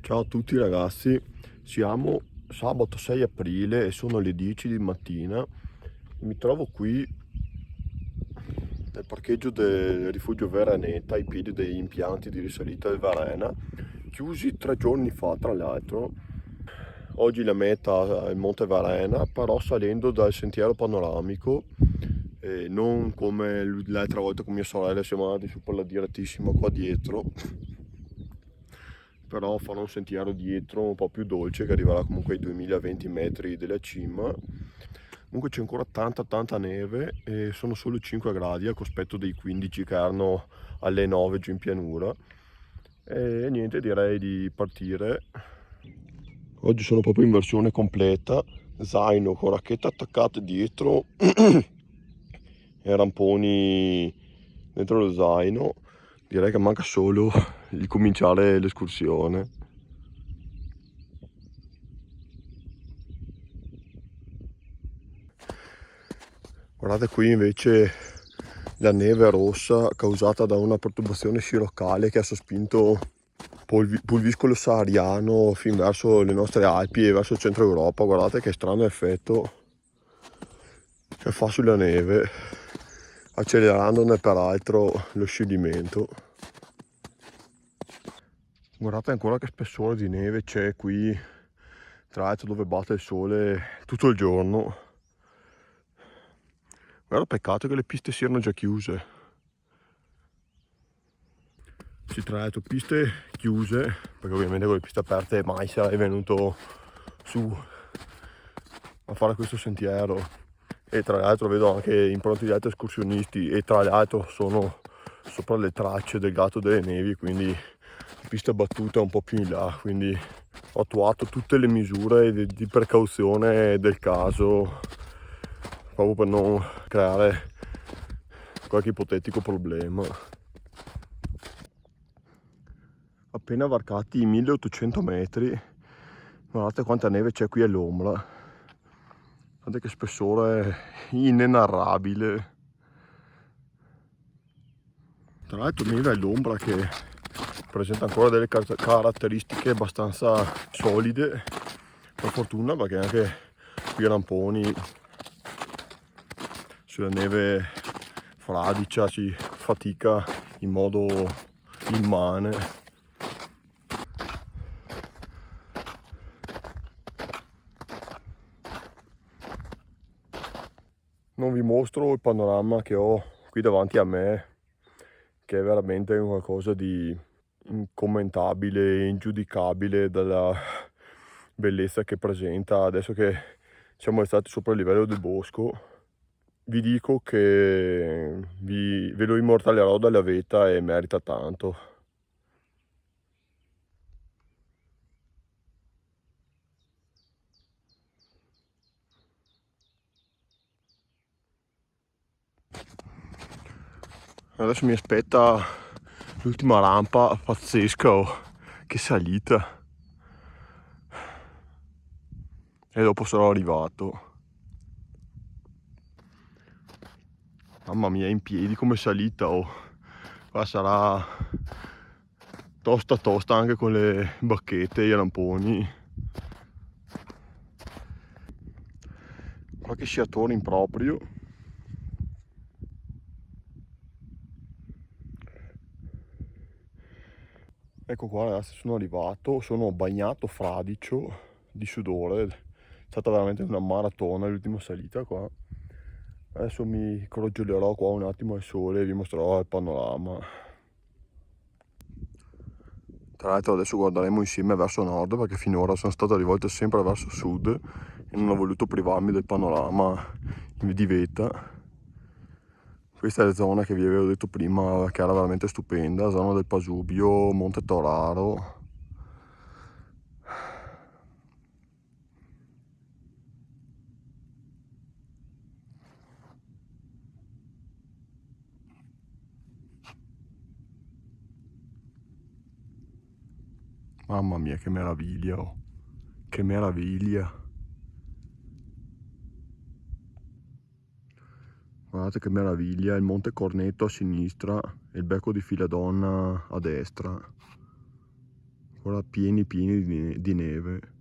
Ciao a tutti ragazzi, siamo sabato 6 aprile e sono le 10 di mattina. Mi trovo qui nel parcheggio del rifugio Veraneta, ai piedi degli impianti di risalita del Varena, chiusi 3 giorni fa tra l'altro. Oggi la meta è il Monte Varena, però salendo dal sentiero panoramico, non come l'altra volta con mia sorella siamo andati su per la direttissima qua dietro, però farò un sentiero dietro un po' più dolce che arriverà comunque ai 2020 metri della cima. Comunque c'è ancora tanta neve e sono solo 5 gradi al cospetto dei 15 che erano alle 9 giù in pianura. E niente, direi di partire. Oggi sono proprio in versione completa, zaino con racchetta attaccate dietro e ramponi dentro lo zaino. Direi che manca solo di cominciare l'escursione. Guardate qui invece la neve rossa causata da una perturbazione scirocale che ha sospinto pulviscolo sahariano fin verso le nostre Alpi e verso il centro Europa. Guardate che strano effetto che fa sulla neve, accelerandone peraltro lo scioglimento. Guardate ancora che spessore di neve c'è qui, tra l'altro dove batte il sole tutto il giorno. Guarda, peccato che le piste siano già chiuse. Sì, tra l'altro piste chiuse, perché ovviamente con le piste aperte mai sarei venuto su a fare questo sentiero. E tra l'altro vedo anche impronte di altri escursionisti e tra l'altro sono sopra le tracce del gatto delle nevi, quindi pista battuta un po' più in là, quindi ho attuato tutte le misure di precauzione del caso proprio per non creare qualche ipotetico problema. Appena varcati i 1800 metri, guardate quanta neve c'è qui all'ombra, guardate che spessore inenarrabile. Tra l'altro neve all'ombra che presenta ancora delle caratteristiche abbastanza solide, per fortuna, perché anche qui ramponi sulla neve fradicia si fatica in modo immane. Non vi mostro il panorama che ho qui davanti a me, che è veramente qualcosa di incommentabile, ingiudicabile dalla bellezza che presenta. Adesso che siamo stati sopra il livello del bosco, vi dico che ve lo immortalerò dalla vetta e merita tanto. Adesso mi aspetta l'ultima rampa pazzesca, oh, che salita. E dopo sarò arrivato. Mamma mia, in piedi come salita, oh. Qua sarà tosta anche con le bacchette e i ramponi. Qualche sciatore improprio. Ecco qua ragazzi, sono arrivato, sono bagnato fradicio di sudore, è stata veramente una maratona l'ultima salita qua. Adesso mi crogiolerò qua un attimo al sole e vi mostrerò il panorama. Tra l'altro adesso guarderemo insieme verso nord, perché finora sono stato rivolto sempre verso sud e non ho voluto privarmi del panorama di vetta. Questa è la zona che vi avevo detto prima che era veramente stupenda, zona del Pasubio, Monte Toraro. Mamma mia che meraviglia, oh. Che meraviglia. Guardate che meraviglia, il Monte Corneto a sinistra e il becco di Filadonna a destra. Ora pieni di neve.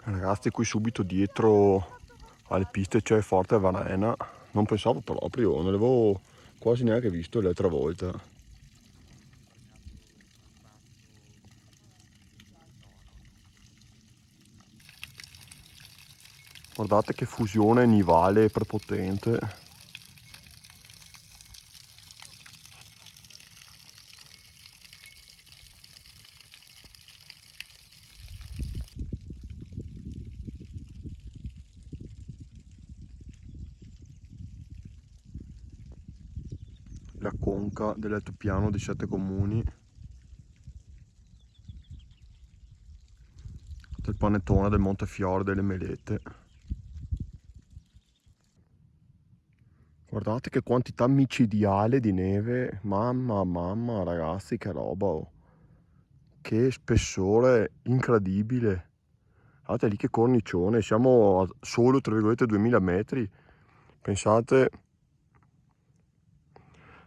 Ragazzi, qui subito dietro alle piste c'è Forte Varena. Non pensavo proprio, non l'avevo quasi neanche visto l'altra volta. Guardate che fusione nivale prepotente. La conca dell'altopiano dei 7 comuni. Del panettone del Montefiore delle Melette. Guardate che quantità micidiale di neve. Mamma ragazzi, che roba, oh. Che spessore incredibile. Guardate lì che cornicione. Siamo a solo, tra virgolette, 2000 metri. Pensate,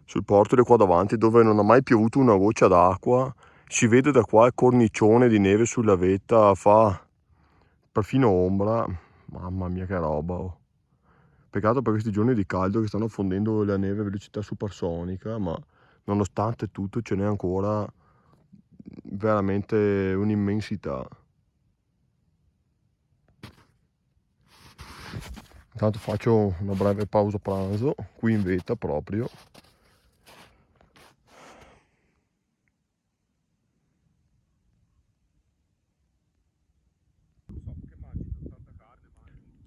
sul porto di qua davanti, dove non ha mai piovuto una goccia d'acqua, si vede da qua il cornicione di neve sulla vetta, fa perfino ombra. Mamma mia, che roba, oh. Peccato per questi giorni di caldo che stanno fondendo la neve a velocità supersonica, ma nonostante tutto ce n'è ancora veramente un'immensità. Intanto faccio una breve pausa pranzo qui in vetta proprio.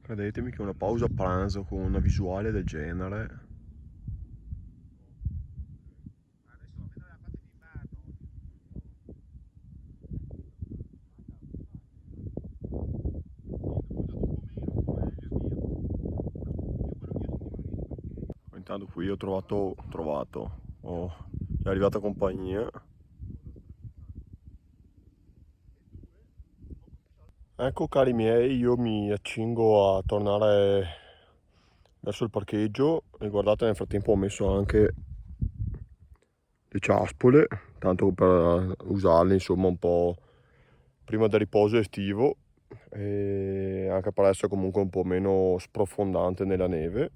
Credetemi che una pausa pranzo con una visuale del genere. Intanto qui ho trovato, è arrivata compagnia. Ecco cari miei, io mi accingo a tornare verso il parcheggio e guardate, nel frattempo ho messo anche le ciaspole, tanto per usarle insomma un po' prima del riposo estivo e anche per essere comunque un po' meno sprofondante nella neve.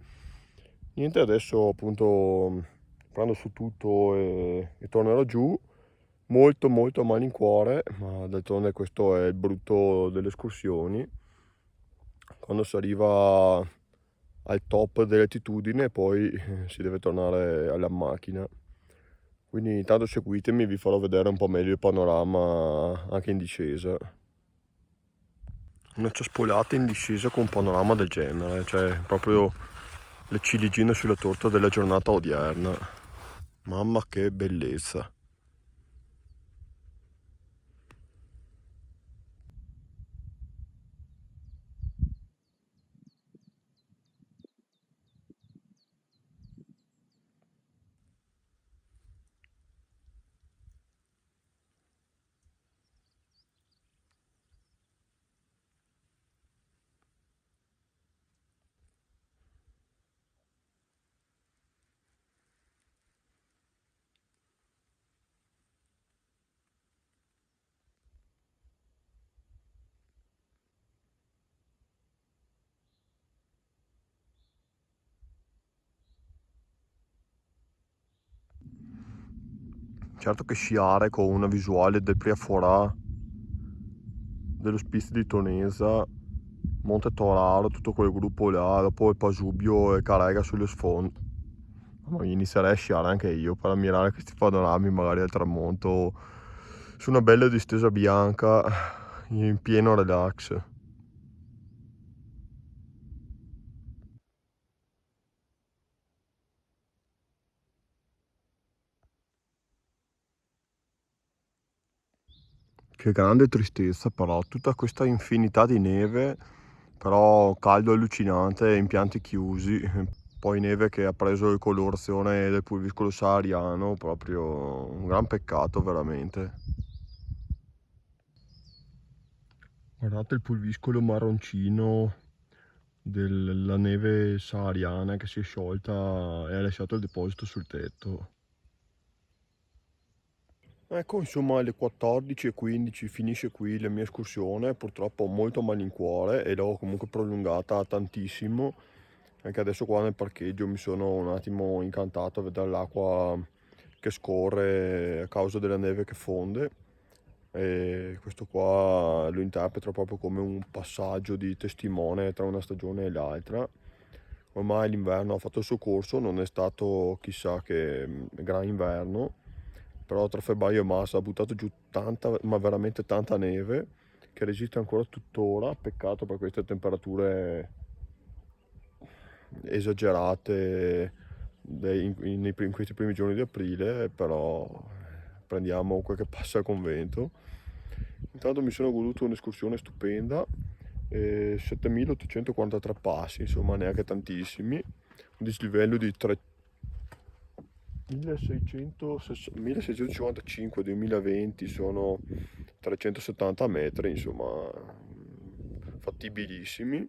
Niente, adesso appunto prendo su tutto e tornerò giù, molto a malincuore, ma d'altronde questo è il brutto delle escursioni, quando si arriva al top dell'altitudine poi si deve tornare alla macchina. Quindi intanto seguitemi, vi farò vedere un po' meglio il panorama anche in discesa. Una ciaspolata in discesa con un panorama del genere, cioè proprio le ciliegine sulla torta della giornata odierna. Mamma che bellezza. Certo che sciare con una visuale del Priaforà, dell'Ospizio di Tonesa, Monte Toraro, tutto quel gruppo là, dopo il Pasubio e Carrega sullo sfondo. Ma inizierei a sciare anche io per ammirare questi panorami magari al tramonto su una bella distesa bianca in pieno relax. Che grande tristezza però, tutta questa infinità di neve però caldo allucinante, impianti chiusi, poi neve che ha preso colorazione del pulviscolo sahariano, proprio un gran peccato veramente. Guardate il pulviscolo marroncino della neve sahariana che si è sciolta e ha lasciato il deposito sul tetto. Ecco, insomma, alle 14:15 finisce qui la mia escursione, purtroppo ho molto a malincuore e l'ho comunque prolungata tantissimo. Anche adesso qua nel parcheggio mi sono un attimo incantato a vedere l'acqua che scorre a causa della neve che fonde, e questo qua lo interpreto proprio come un passaggio di testimone tra una stagione e l'altra. Ormai l'inverno ha fatto il suo corso, non è stato chissà che gran inverno, però tra febbraio e marzo ha buttato giù tanta, ma veramente tanta neve, che resiste ancora tuttora. Peccato per queste temperature esagerate in questi primi giorni di aprile, però prendiamo quel che passa al convento. Intanto mi sono goduto un'escursione stupenda, 7843 passi, insomma neanche tantissimi, un dislivello di 1655 2020, sono 370 metri, insomma fattibilissimi.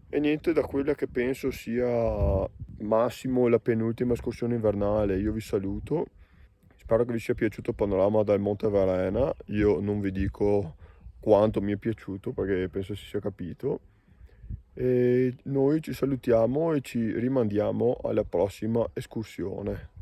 E niente, da quella che penso sia massimo la penultima escursione invernale, io vi saluto. Spero che vi sia piaciuto il panorama dal Monte Verena. Io non vi dico quanto mi è piaciuto perché penso si sia capito. E noi ci salutiamo e ci rimandiamo alla prossima escursione.